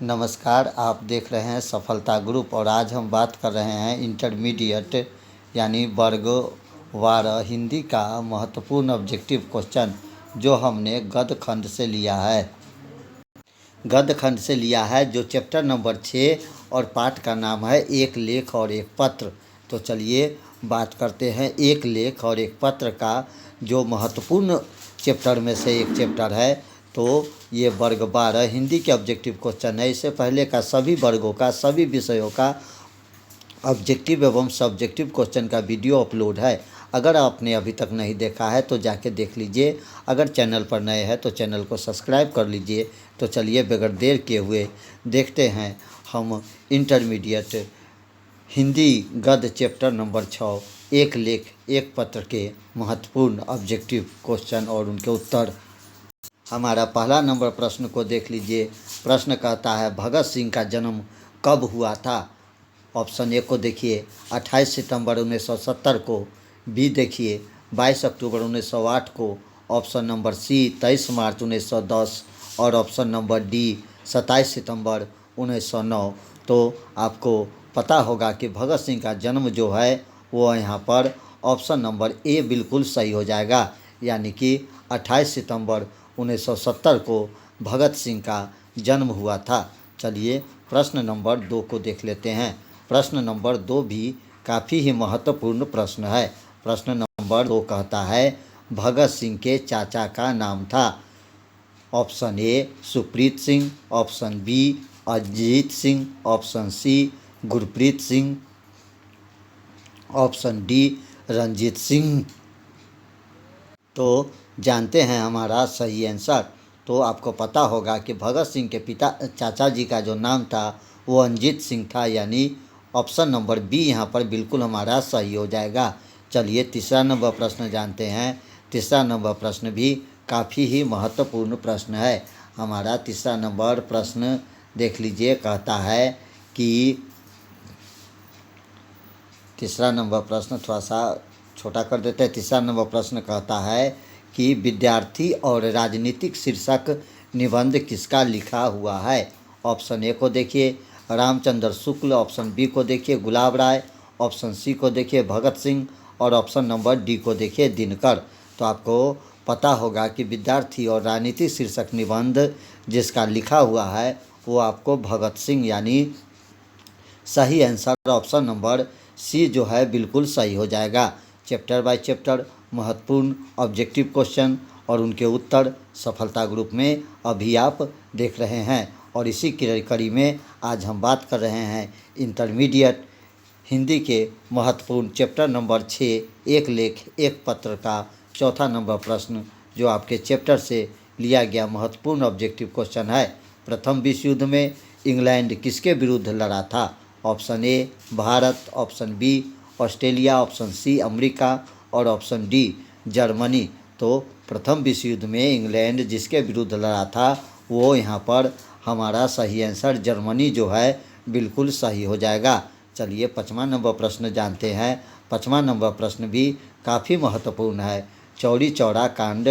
नमस्कार, आप देख रहे हैं सफलता ग्रुप और आज हम बात कर रहे हैं इंटरमीडिएट यानी वर्गवार हिंदी का महत्वपूर्ण ऑब्जेक्टिव क्वेश्चन जो हमने गद्य खंड से लिया है। गद्य खंड से लिया है जो चैप्टर नंबर 6 और पाठ का नाम है एक लेख और एक पत्र। तो चलिए बात करते हैं एक लेख और एक पत्र का, जो महत्वपूर्ण चैप्टर में से एक चैप्टर है। तो ये वर्ग 12 हिंदी के ऑब्जेक्टिव क्वेश्चन है। इससे पहले का सभी वर्गों का, सभी विषयों का ऑब्जेक्टिव एवं सब्जेक्टिव क्वेश्चन का वीडियो अपलोड है। अगर आपने अभी तक नहीं देखा है तो जाके देख लीजिए। अगर चैनल पर नए हैं तो चैनल को सब्सक्राइब कर लीजिए। तो चलिए बगैर देर किए हुए देखते हैं हम इंटरमीडिएट हिंदी गद्य चैप्टर नंबर 6 एक लेख एक पत्र के महत्वपूर्ण ऑब्जेक्टिव क्वेश्चन और उनके उत्तर। हमारा पहला नंबर प्रश्न को देख लीजिए। प्रश्न कहता है भगत सिंह का जन्म कब हुआ था। ऑप्शन ए को देखिए 28 सितंबर 1970 को, बी देखिए 22 अक्टूबर 1908 को, ऑप्शन नंबर सी 23 मार्च 1910 और ऑप्शन नंबर डी 27 सितंबर 1909। तो आपको पता होगा कि भगत सिंह का जन्म जो है वो यहाँ पर ऑप्शन नंबर ए बिल्कुल सही हो जाएगा, यानी कि 28 सितंबर 1970 को भगत सिंह का जन्म हुआ था। चलिए प्रश्न नंबर 2 को देख लेते हैं। प्रश्न नंबर 2 भी काफ़ी ही महत्वपूर्ण प्रश्न है। प्रश्न नंबर 2 कहता है भगत सिंह के चाचा का नाम था। Option A Supreet Singh, option B Ajit Singh, option C Gurpreet Singh, option D Ranjit Singh. तो जानते हैं हमारा सही आंसर। तो आपको पता होगा कि भगत सिंह के चाचा जी का जो नाम था वो रंजीत सिंह था, यानी ऑप्शन नंबर बी यहाँ पर बिल्कुल हमारा सही हो जाएगा। चलिए तीसरा नंबर प्रश्न जानते हैं। तीसरा नंबर प्रश्न भी काफ़ी ही महत्वपूर्ण प्रश्न है। हमारा तीसरा नंबर प्रश्न देख लीजिए, कहता है कि तीसरा नंबर प्रश्न थोड़ा सा छोटा कर देते हैं। तीसरा नंबर प्रश्न कहता है कि विद्यार्थी और राजनीतिक शीर्षक निबंध किसका लिखा हुआ है। ऑप्शन ए को देखिए रामचंद्र शुक्ल, ऑप्शन बी को देखिए गुलाब राय, ऑप्शन सी को देखिए भगत सिंह और ऑप्शन नंबर डी को देखिए दिनकर। तो आपको पता होगा कि विद्यार्थी और राजनीतिक शीर्षक निबंध जिसका लिखा हुआ है वो आपको भगत सिंह, यानी सही आंसर ऑप्शन नंबर सी जो है बिल्कुल सही हो जाएगा। चैप्टर बाय चैप्टर महत्वपूर्ण ऑब्जेक्टिव क्वेश्चन और उनके उत्तर सफलता ग्रुप में अभी आप देख रहे हैं। और इसी की कड़ी में आज हम बात कर रहे हैं इंटरमीडिएट हिंदी के महत्वपूर्ण चैप्टर नंबर 6 एक लेख एक पत्र का चौथा नंबर प्रश्न, जो आपके चैप्टर से लिया गया महत्वपूर्ण ऑब्जेक्टिव क्वेश्चन है। प्रथम विश्व युद्ध में इंग्लैंड किसके विरुद्ध लड़ा था। Option A Bharat, option B Australia, option C America और ऑप्शन डी जर्मनी। तो प्रथम विश्व युद्ध में इंग्लैंड जिसके विरुद्ध लड़ा था वो यहाँ पर हमारा सही आंसर जर्मनी जो है बिल्कुल सही हो जाएगा। चलिए पाँचवां नंबर प्रश्न जानते हैं। पाँचवां नंबर प्रश्न भी काफ़ी महत्वपूर्ण है। चौरी चौरा कांड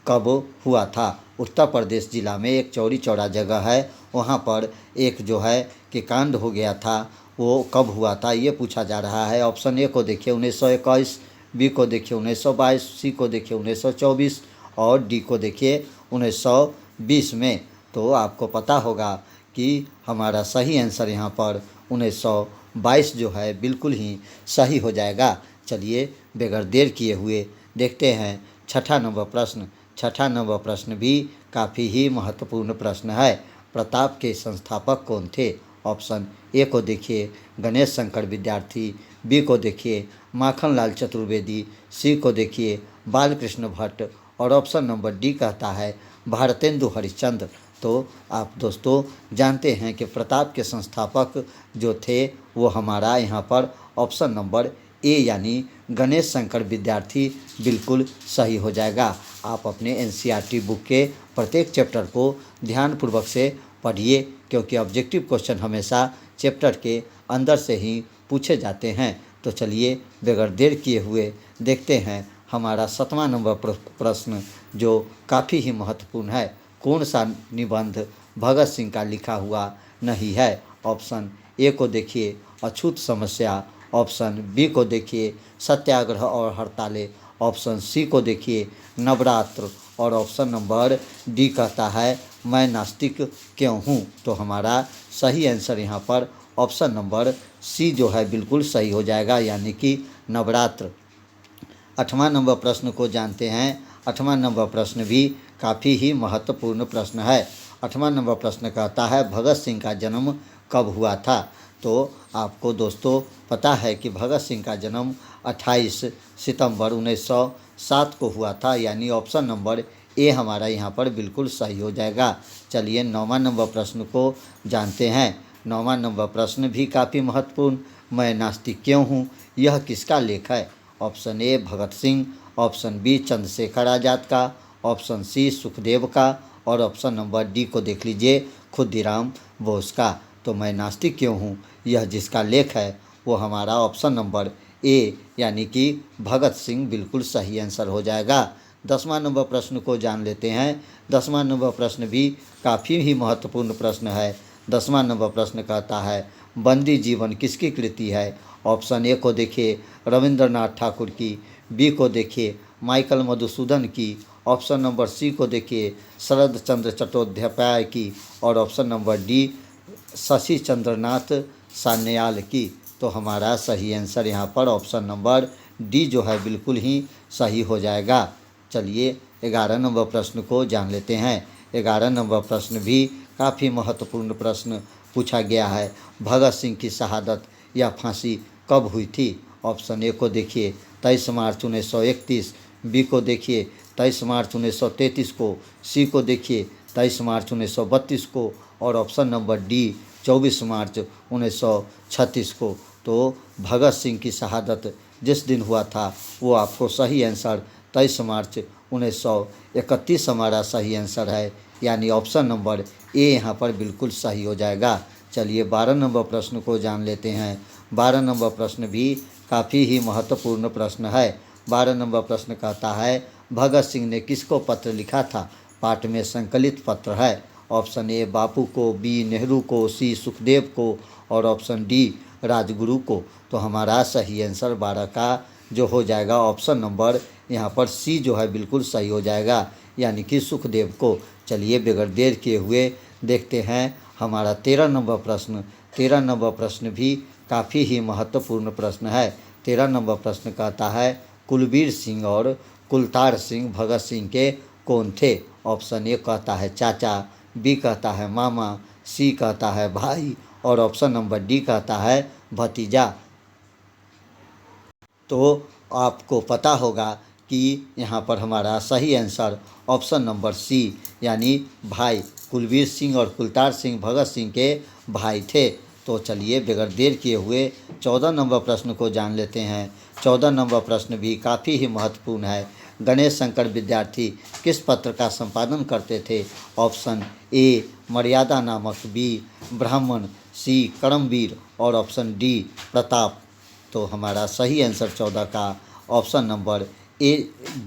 कब हुआ था। उत्तर प्रदेश जिला में एक चौरी चौरा जगह है, वहाँ पर एक जो है कि कांड हो गया था, वो कब हुआ था ये पूछा जा रहा है। ऑप्शन ए को देखिए 1921, बी को देखिए 1922, सी को देखिए 1924 और डी को देखिए 1920 में। तो आपको पता होगा कि हमारा सही आंसर यहाँ पर 1922 जो है बिल्कुल ही सही हो जाएगा। चलिए बगैर देर किए हुए देखते हैं छठा नंबर प्रश्न। छठा नंबर प्रश्न भी काफ़ी ही महत्वपूर्ण प्रश्न है। प्रताप के संस्थापक कौन थे। ऑप्शन ए को देखिए गणेश शंकर विद्यार्थी, बी को देखिए माखनलाल चतुर्वेदी, सी को देखिए बालकृष्ण भट्ट और ऑप्शन नंबर डी कहता है भारतेंदु हरिश्चंद्र। तो आप दोस्तों जानते हैं कि प्रताप के संस्थापक जो थे वो हमारा यहाँ पर ऑप्शन नंबर ए यानी गणेश शंकर विद्यार्थी बिल्कुल सही हो जाएगा। आप अपने एनसीईआरटी बुक के प्रत्येक चैप्टर को ध्यानपूर्वक से पढ़िए, क्योंकि ऑब्जेक्टिव क्वेश्चन हमेशा चैप्टर के अंदर से ही पूछे जाते हैं। तो चलिए बगैर देर किए हुए देखते हैं हमारा 7वां नंबर प्रश्न, जो काफ़ी ही महत्वपूर्ण है। कौन सा निबंध भगत सिंह का लिखा हुआ नहीं है। ऑप्शन ए को देखिए अछूत समस्या, ऑप्शन बी को देखिए सत्याग्रह और हड़तालें, ऑप्शन सी को देखिए नवरात्र और ऑप्शन नंबर डी कहता है मैं नास्तिक क्यों हूँ। तो हमारा सही आंसर यहाँ पर ऑप्शन नंबर सी जो है बिल्कुल सही हो जाएगा, यानी कि नवरात्र। 8वां नंबर प्रश्न को जानते हैं। 8वां नंबर प्रश्न भी काफ़ी ही महत्वपूर्ण प्रश्न है। 8वां नंबर प्रश्न कहता है भगत सिंह का जन्म कब हुआ था। तो आपको दोस्तों पता है कि भगत सिंह का जन्म 28 सितंबर 1907 को हुआ था, यानी ऑप्शन नंबर ए हमारा यहाँ पर बिल्कुल सही हो जाएगा। चलिए 9वां नंबर प्रश्न को जानते हैं। 9वां नंबर प्रश्न भी काफ़ी महत्वपूर्ण, मैं नास्तिक क्यों हूँ, यह किसका लेख है। Option A Bhagat Singh, option B Chandrashekhar Azad का, ऑप्शन सी सुखदेव का और ऑप्शन नंबर डी को देख लीजिए खुदीराम बोस का। तो मैं नास्तिक क्यों हूँ यह जिसका लेख है वो हमारा ऑप्शन नंबर ए यानी कि भगत सिंह बिल्कुल सही आंसर हो जाएगा। 10वां नंबर प्रश्न को जान लेते हैं। 10वां नंबर प्रश्न भी काफ़ी ही महत्वपूर्ण प्रश्न है। 10वां नंबर प्रश्न कहता है बंदी जीवन किसकी कृति है। ऑप्शन ए को देखिए रविंद्रनाथ ठाकुर की, बी को देखिए माइकल मधुसूदन की, ऑप्शन नंबर सी को देखिए शरद चंद्र चट्टोपाध्याय की और option number D Shashi Chandranath Sanyal की। तो हमारा सही आंसर यहाँ पर ऑप्शन नंबर डी जो है बिल्कुल ही सही हो जाएगा। चलिए 11 नंबर प्रश्न को जान लेते हैं। 11 नंबर प्रश्न भी काफ़ी महत्वपूर्ण प्रश्न पूछा गया है। भगत सिंह की शहादत या फांसी कब हुई थी। ऑप्शन ए को देखिए 23 मार्च 1931, बी को देखिए 23 मार्च 1933 को, सी को देखिए 23 मार्च 1932 को और ऑप्शन नंबर डी 24 मार्च 1936 को। तो भगत सिंह की शहादत जिस दिन हुआ था वो आपको सही आंसर 23 मार्च 1931 हमारा सही आंसर है, यानी ऑप्शन नंबर ए यहाँ पर बिल्कुल सही हो जाएगा। चलिए 12 नंबर प्रश्न को जान लेते हैं। 12 नंबर प्रश्न भी काफ़ी ही महत्वपूर्ण प्रश्न है। 12 नंबर प्रश्न कहता है भगत सिंह ने किसको पत्र लिखा था। पाठ में संकलित पत्र है। ऑप्शन ए बापू को, बी नेहरू को, सी सुखदेव को और ऑप्शन डी राजगुरु को। तो हमारा सही आंसर 12 का जो हो जाएगा ऑप्शन नंबर यहाँ पर सी जो है बिल्कुल सही हो जाएगा, यानी कि सुखदेव को। चलिए बगैर देर किए हुए देखते हैं हमारा 13 नंबर प्रश्न। 13 नंबर प्रश्न भी काफ़ी ही महत्वपूर्ण प्रश्न है। 13 नंबर प्रश्न कहता है कुलबीर सिंह और कुलतार सिंह भगत सिंह के कौन थे। ऑप्शन ए कहता है चाचा, बी कहता है मामा, सी कहता है भाई और ऑप्शन नंबर डी कहता है भतीजा। तो आपको पता होगा कि यहाँ पर हमारा सही आंसर ऑप्शन नंबर सी यानी भाई, कुलबीर सिंह और कुलतार सिंह भगत सिंह के भाई थे। तो चलिए बगैर देर किए हुए 14 नंबर प्रश्न को जान लेते हैं। 14 नंबर प्रश्न भी काफ़ी ही महत्वपूर्ण है। गणेश शंकर विद्यार्थी किस पत्र का संपादन करते थे। ऑप्शन ए मर्यादा नामक, बी ब्राह्मण, सी कर्मवीर और ऑप्शन डी प्रताप। तो हमारा सही आंसर 14 का ऑप्शन नंबर ए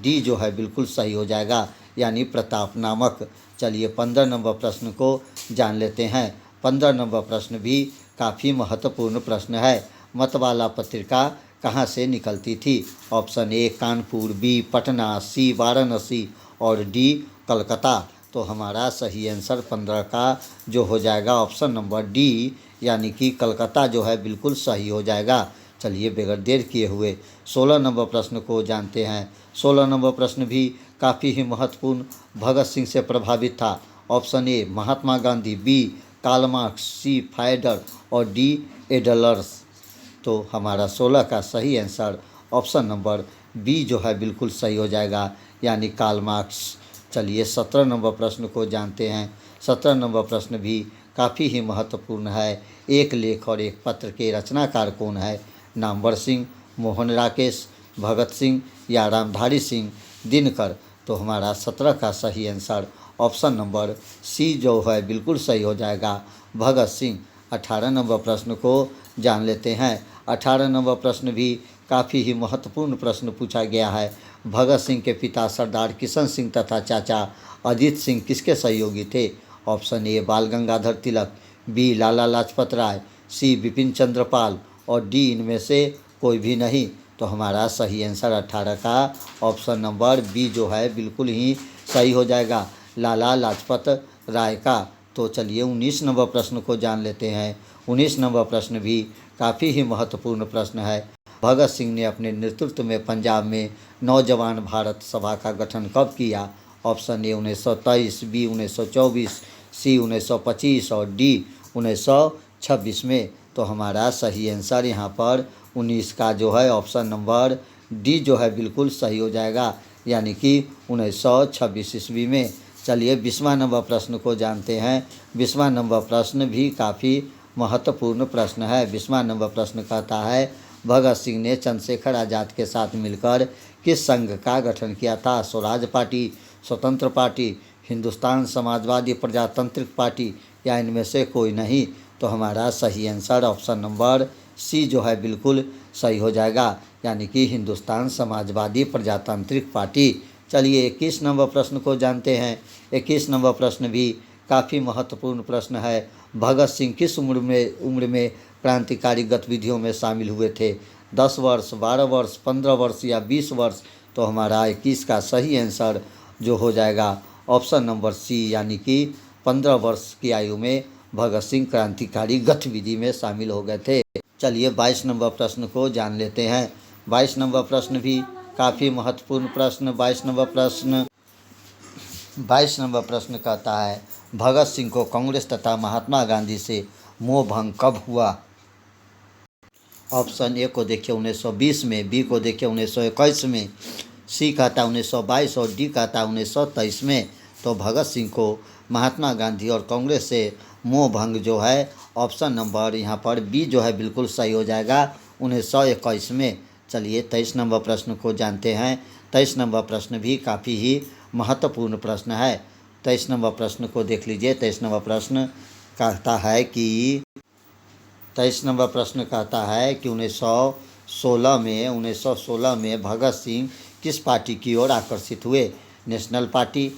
डी जो है बिल्कुल सही हो जाएगा, यानी प्रताप नामक। चलिए 15 नंबर प्रश्न को जान लेते हैं। 15 नंबर प्रश्न भी काफ़ी महत्वपूर्ण प्रश्न है। मतवाला पत्रिका कहाँ से निकलती थी। Option A Kanpur, B Patna, C Varanasi और डी कलकत्ता। तो हमारा सही आंसर 15 का जो हो जाएगा ऑप्शन नंबर डी यानी कि कलकत्ता जो है बिल्कुल सही हो जाएगा। चलिए बगैर देर किए हुए 16 नंबर प्रश्न को जानते हैं। 16 नंबर प्रश्न भी काफ़ी ही महत्वपूर्ण, भगत सिंह से प्रभावित था। Option A Mahatma Gandhi, B Karl Marx, C फाइडर और डी एडलर्स। तो हमारा 16 का सही आंसर ऑप्शन नंबर बी जो है बिल्कुल सही हो जाएगा, यानी कार्ल मार्क्स। चलिए 17 नंबर प्रश्न को जानते हैं। 17 नंबर प्रश्न भी काफ़ी ही महत्वपूर्ण है। एक लेख और एक पत्र के रचनाकार कौन है। नामवर सिंह, मोहन राकेश, भगत सिंह या रामधारी सिंह दिनकर। तो हमारा 17 का सही आंसर ऑप्शन नंबर सी जो है बिल्कुल सही हो जाएगा, भगत सिंह। 18 नंबर प्रश्न को जान लेते हैं। 18 नंबर प्रश्न भी काफ़ी ही महत्वपूर्ण प्रश्न पूछा गया है। भगत सिंह के पिता सरदार किशन सिंह तथा चाचा अजीत सिंह किसके सहयोगी थे। ऑप्शन ए बाल गंगाधर तिलक, बी लाला लाजपत राय, सी बिपिन चंद्र पाल और डी इनमें से कोई भी नहीं। तो हमारा सही आंसर 18 का ऑप्शन नंबर बी जो है बिल्कुल ही सही हो जाएगा, लाला लाजपत राय का। तो चलिए 19 नंबर प्रश्न को जान लेते हैं। 19 नंबर प्रश्न भी काफ़ी ही महत्वपूर्ण प्रश्न है। भगत सिंह ने अपने नेतृत्व में पंजाब में नौजवान भारत सभा का गठन कब किया? ऑप्शन ए 1923, बी 1924, सी 1925 और डी 1926 में। तो हमारा सही आंसर यहाँ पर 19 का जो है ऑप्शन नंबर डी जो है बिल्कुल सही हो जाएगा, यानी कि 1926 ईस्वी में। चलिए 20वां नंबर प्रश्न को जानते हैं। 20वां नंबर प्रश्न भी काफ़ी महत्वपूर्ण प्रश्न है। 20वां नंबर प्रश्न कहता है भगत सिंह ने चंद्रशेखर आज़ाद के साथ मिलकर किस संघ का गठन किया था? स्वराज पार्टी, स्वतंत्र पार्टी, हिंदुस्तान समाजवादी प्रजातांत्रिक पार्टी या इनमें से कोई नहीं। तो हमारा सही आंसर ऑप्शन नंबर सी जो है बिल्कुल सही हो जाएगा, यानी कि हिंदुस्तान समाजवादी प्रजातांत्रिक पार्टी। चलिए 21 नंबर प्रश्न को जानते हैं। 21 नंबर प्रश्न भी काफ़ी महत्वपूर्ण प्रश्न है। भगत सिंह किस उम्र में क्रांतिकारी गतिविधियों में शामिल हुए थे? 10 वर्ष, 12 वर्ष, 15 वर्ष या 20 वर्ष? तो हमारा 21 का सही आंसर जो हो जाएगा ऑप्शन नंबर सी, यानी कि 15 वर्ष की आयु में भगत सिंह क्रांतिकारी गतिविधि में शामिल हो गए थे। चलिए 22 नंबर प्रश्न को जान लेते हैं। 22 नंबर प्रश्न भी काफ़ी महत्वपूर्ण प्रश्न। 22 नंबर प्रश्न कहता है भगत सिंह को कांग्रेस तथा महात्मा गांधी से मोह भंग कब हुआ? ऑप्शन ए को देखिए 1920 में, बी को देखिए 1921 में, सी कहता 1922 और डी कहता 1923 में। तो भगत सिंह को महात्मा गांधी और कांग्रेस से मोह भंग जो है ऑप्शन नंबर यहाँ पर बी जो है बिल्कुल सही हो जाएगा 1921 में। चलिए 23 नंबर प्रश्न को जानते हैं। 23 नंबर प्रश्न भी काफ़ी ही महत्वपूर्ण प्रश्न है। 23 नंबर प्रश्न को देख लीजिए। 23 नंबर प्रश्न कहता है कि 1916 में भगत सिंह किस पार्टी की ओर आकर्षित हुए? नेशनल पार्टी,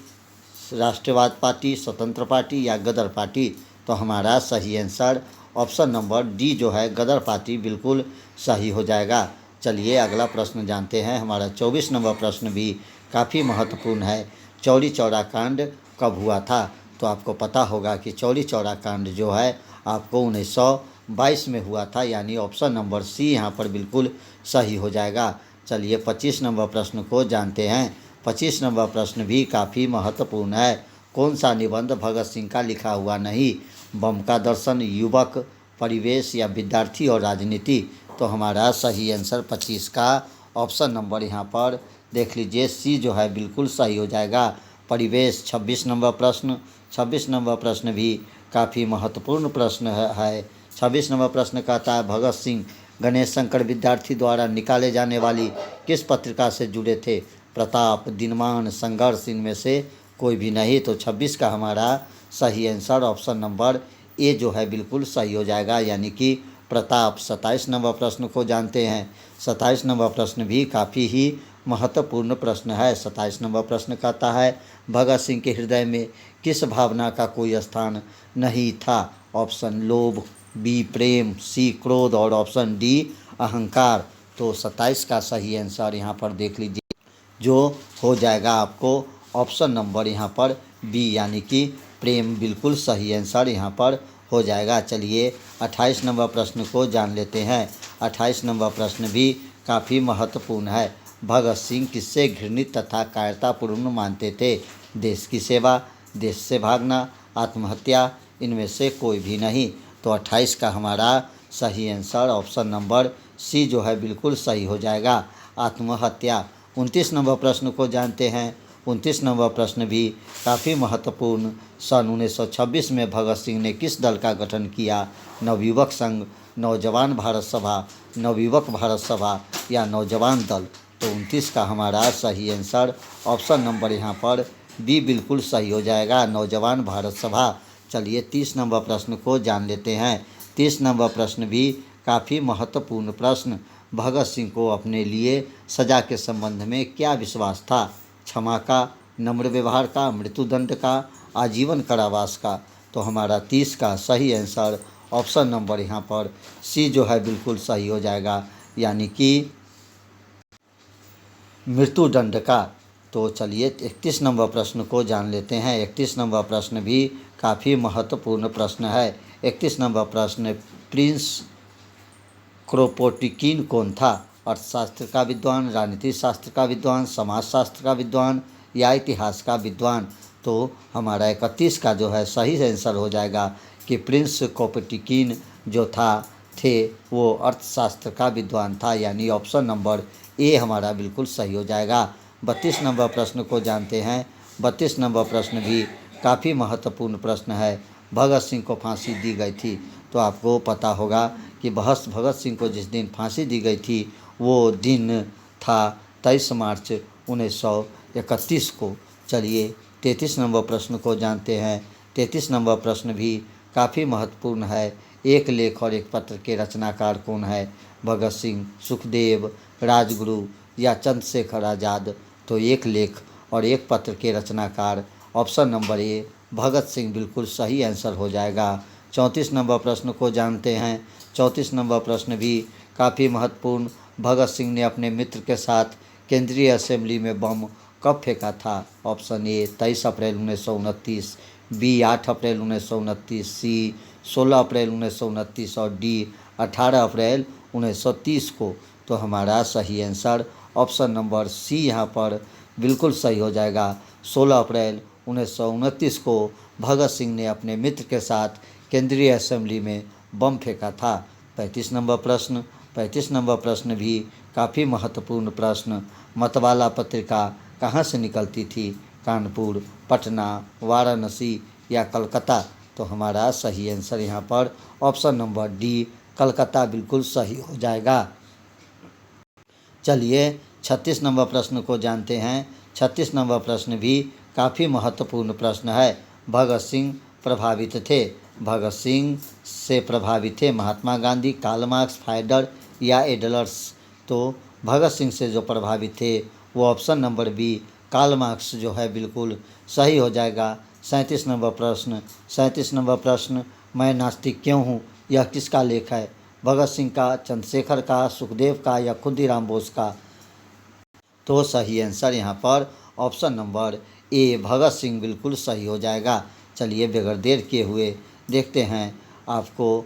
राष्ट्रवाद पार्टी, स्वतंत्र पार्टी या गदर पार्टी? तो हमारा सही आंसर ऑप्शन नंबर डी जो है गदर पार्टी बिल्कुल सही हो जाएगा। चलिए अगला प्रश्न जानते हैं। हमारा 24 नंबर प्रश्न भी काफ़ी महत्वपूर्ण है। चौरी चौरा कांड कब हुआ था? तो आपको पता होगा कि चौरी चौरा कांड जो है आपको 1922 में हुआ था, यानी ऑप्शन नंबर सी यहाँ पर बिल्कुल सही हो जाएगा। चलिए 25 नंबर प्रश्न को जानते हैं। 25 नंबर प्रश्न भी काफ़ी महत्वपूर्ण है। कौन सा निबंध भगत सिंह का लिखा हुआ नहीं? बम का दर्शन, युवक, परिवेश या विद्यार्थी और राजनीति? तो हमारा सही आंसर 25 का ऑप्शन नंबर यहाँ पर देख लीजिए सी जो है बिल्कुल सही हो जाएगा, परिवेश। 26 नंबर प्रश्न। 26 नंबर प्रश्न भी काफ़ी महत्वपूर्ण प्रश्न है। 26 नंबर प्रश्न कहता है भगत सिंह गणेश शंकर विद्यार्थी द्वारा निकाले जाने वाली किस पत्रिका से जुड़े थे? प्रताप, दिनमान, संघर्ष, इनमें से कोई भी नहीं। तो 26 का हमारा सही आंसर ऑप्शन नंबर ए जो है बिल्कुल सही हो जाएगा, यानी कि प्रताप। 27 नंबर प्रश्न को जानते हैं। 27 नंबर प्रश्न भी काफ़ी ही महत्वपूर्ण प्रश्न है। 27 नंबर प्रश्न कहता है भगत सिंह के हृदय में किस भावना का कोई स्थान नहीं था? ऑप्शन लोभ, बी प्रेम, सी क्रोध और ऑप्शन डी अहंकार। तो 27 का सही आंसर यहाँ पर देख लीजिए जो हो जाएगा आपको ऑप्शन नंबर यहाँ पर बी, यानी कि प्रेम बिल्कुल सही आंसर यहाँ पर हो जाएगा। चलिए 28 नंबर प्रश्न को जान लेते हैं। 28 नंबर प्रश्न भी काफ़ी महत्वपूर्ण है। भगत सिंह किससे घृणित तथा कायरतापूर्ण मानते थे? देश की सेवा, देश से भागना, आत्महत्या, इनमें से कोई भी नहीं। तो 28 का हमारा सही आंसर ऑप्शन नंबर सी जो है बिल्कुल सही हो जाएगा, आत्महत्या। 29 नंबर प्रश्न को जानते हैं। 29 नंबर प्रश्न भी काफ़ी महत्वपूर्ण। सन 1926 में भगत सिंह ने किस दल का गठन किया? नवयुवक संघ, नौजवान भारत सभा, नवयुवक भारत सभा या नौजवान दल? तो 29 का हमारा सही आंसर ऑप्शन नंबर यहाँ पर बी बिल्कुल सही हो जाएगा, नौजवान भारत सभा। चलिए 30 नंबर प्रश्न को जान लेते हैं। 30 नंबर प्रश्न भी काफ़ी महत्वपूर्ण प्रश्न। भगत सिंह को अपने लिए सज़ा के संबंध में क्या विश्वास था? क्षमा का, नम्र व्यवहार का, मृत्युदंड का, आजीवन कारावास का। तो हमारा 30 का सही आंसर ऑप्शन नंबर यहाँ पर सी जो है बिल्कुल सही हो जाएगा, यानी कि मृत्युदंड का। तो चलिए 31 नंबर प्रश्न को जान लेते हैं। 31 नंबर प्रश्न भी काफ़ी महत्वपूर्ण प्रश्न है। 31 नंबर प्रश्न, प्रिंस क्रोपोटिकिन कौन था? अर्थशास्त्र का विद्वान, राजनीति शास्त्र का विद्वान, समाजशास्त्र का विद्वान या इतिहास का विद्वान? तो हमारा 31 का जो है सही आंसर हो जाएगा कि प्रिंस क्रोपोटिकिन जो थे वो अर्थशास्त्र का विद्वान था, यानी ऑप्शन नंबर ए हमारा बिल्कुल सही हो जाएगा। 32 नंबर प्रश्न को जानते हैं। 32 नंबर प्रश्न भी काफ़ी महत्वपूर्ण प्रश्न है। भगत सिंह को फांसी दी गई थी। तो आपको पता होगा कि भगत सिंह को जिस दिन फांसी दी गई थी वो दिन था 23 मार्च 1931 को। चलिए 33 नंबर प्रश्न को जानते हैं। 33 नंबर प्रश्न भी काफ़ी महत्वपूर्ण है। एक लेख और एक पत्र के रचनाकार कौन है? भगत सिंह, सुखदेव, राजगुरु या चंद्रशेखर आज़ाद? तो एक लेख और एक पत्र के रचनाकार option number A Bhagat Singh बिल्कुल सही आंसर हो जाएगा। 34 नंबर प्रश्न को जानते हैं। 34 नंबर प्रश्न भी काफ़ी महत्वपूर्ण, भगत सिंह ने अपने मित्र के साथ केंद्रीय असेंबली में बम कब फेंका था? ऑप्शन ए 23 अप्रैल 1929, बी 8 अप्रैल 1929, सी 16 अप्रैल 1929 और डी 18 अप्रैल 1930 को। तो हमारा सही आंसर ऑप्शन नंबर सी यहाँ पर बिल्कुल सही हो जाएगा। 16 अप्रैल 1929 को भगत सिंह ने अपने मित्र के साथ केंद्रीय असेंबली में बम फेंका था। 35 नंबर प्रश्न, 35 नंबर प्रश्न भी काफ़ी महत्वपूर्ण प्रश्न, मतवाला पत्रिका कहाँ से निकलती थी? कानपुर, पटना, वाराणसी या कलकत्ता? तो हमारा सही आंसर यहाँ पर ऑप्शन नंबर डी कलकत्ता बिल्कुल सही हो जाएगा। चलिए 36 नंबर प्रश्न को जानते हैं। 36 नंबर प्रश्न भी काफ़ी महत्वपूर्ण प्रश्न है। भगत सिंह प्रभावित थे। भगत सिंह से प्रभावित थे महात्मा गांधी, कार्ल मार्क्स, फाइडर या एडलर्स? तो भगत सिंह से जो प्रभावित थे वो option number B Karl Marx जो है बिल्कुल सही हो जाएगा। 37 नंबर प्रश्न, 37 नंबर प्रश्न, मैं नास्तिक क्यों हूँ? यह किसका लेख है? भगत सिंह का, चंद्रशेखर का, सुखदेव का या खुदीराम बोस का? तो सही आंसर यहाँ पर option number A Bhagat Singh बिल्कुल सही हो जाएगा। चलिए बगैर देर किए हुए देखते हैं आपको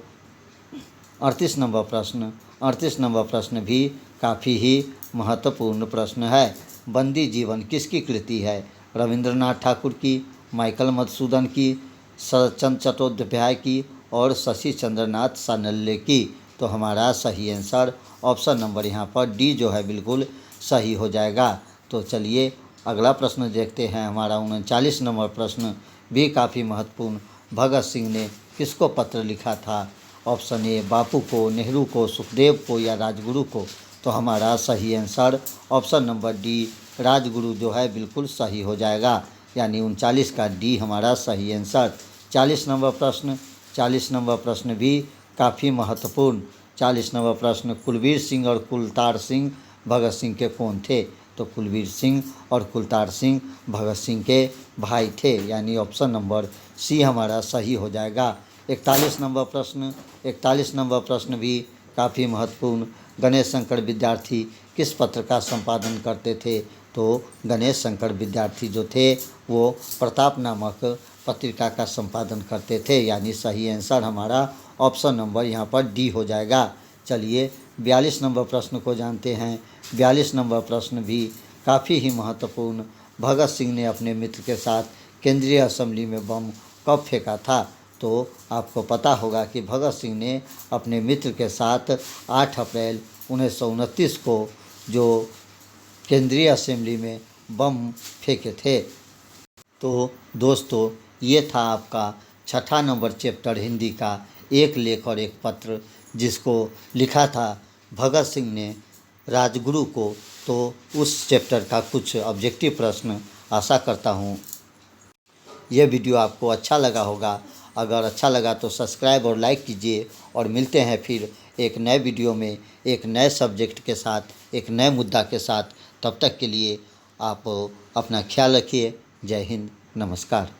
38 नंबर प्रश्न। 38 नंबर प्रश्न भी काफ़ी ही महत्वपूर्ण प्रश्न है। बंदी जीवन किसकी कृति है? रविंद्रनाथ ठाकुर की, माइकल मधुसूदन की, शरतचंद्र चट्टोपाध्याय की और शशि चंद्रनाथ सान्याल की? तो हमारा सही आंसर ऑप्शन नंबर यहाँ पर डी जो है बिल्कुल सही हो जाएगा। तो चलिए अगला प्रश्न देखते हैं। हमारा 39 नंबर प्रश्न भी काफ़ी महत्वपूर्ण, भगत सिंह ने किसको पत्र लिखा था? ऑप्शन ए बापू को, नेहरू को, सुखदेव को या राजगुरु को? तो हमारा सही answer option number D Rajguru जो है बिल्कुल सही हो जाएगा, यानी 39 का डी हमारा सही आंसर। 40 नंबर प्रश्न, 40 नंबर प्रश्न भी काफ़ी महत्वपूर्ण। 40 नंबर प्रश्न, कुलवीर सिंह और कुलतार सिंह भगत सिंह के कौन थे? तो कुलवीर सिंह और कुलतार सिंह भगत सिंह के भाई थे, यानी ऑप्शन नंबर सी हमारा सही हो जाएगा। 41 नंबर प्रश्न, 41 नंबर प्रश्न भी काफ़ी महत्वपूर्ण, गणेश शंकर विद्यार्थी किस पत्र का संपादन करते थे? तो गणेश शंकर विद्यार्थी जो थे वो प्रताप नामक पत्रिका का संपादन करते थे, यानी सही आंसर हमारा ऑप्शन नंबर यहाँ पर डी हो जाएगा। चलिए 42 नंबर प्रश्न को जानते हैं। 42 नंबर प्रश्न भी काफ़ी ही महत्वपूर्ण, भगत सिंह ने अपने मित्र के साथ केंद्रीय असेंबली में बम कब फेंका था? तो आपको पता होगा कि भगत सिंह ने अपने मित्र के साथ 8 अप्रैल 1929 को जो केंद्रीय असेंबली में बम फेंके थे। तो दोस्तों ये था आपका 6ठा नंबर चैप्टर हिंदी का, एक लेख और एक पत्र, जिसको लिखा था भगत सिंह ने राजगुरु को। तो उस चैप्टर का कुछ ऑब्जेक्टिव प्रश्न आशा करता हूँ यह वीडियो आपको अच्छा लगा होगा। अगर अच्छा लगा तो सब्सक्राइब और लाइक कीजिए, और मिलते हैं फिर एक नए वीडियो में एक नए सब्जेक्ट के साथ, एक नए मुद्दा के साथ। तब तक के लिए आप अपना ख्याल रखिए। जय हिंद, नमस्कार।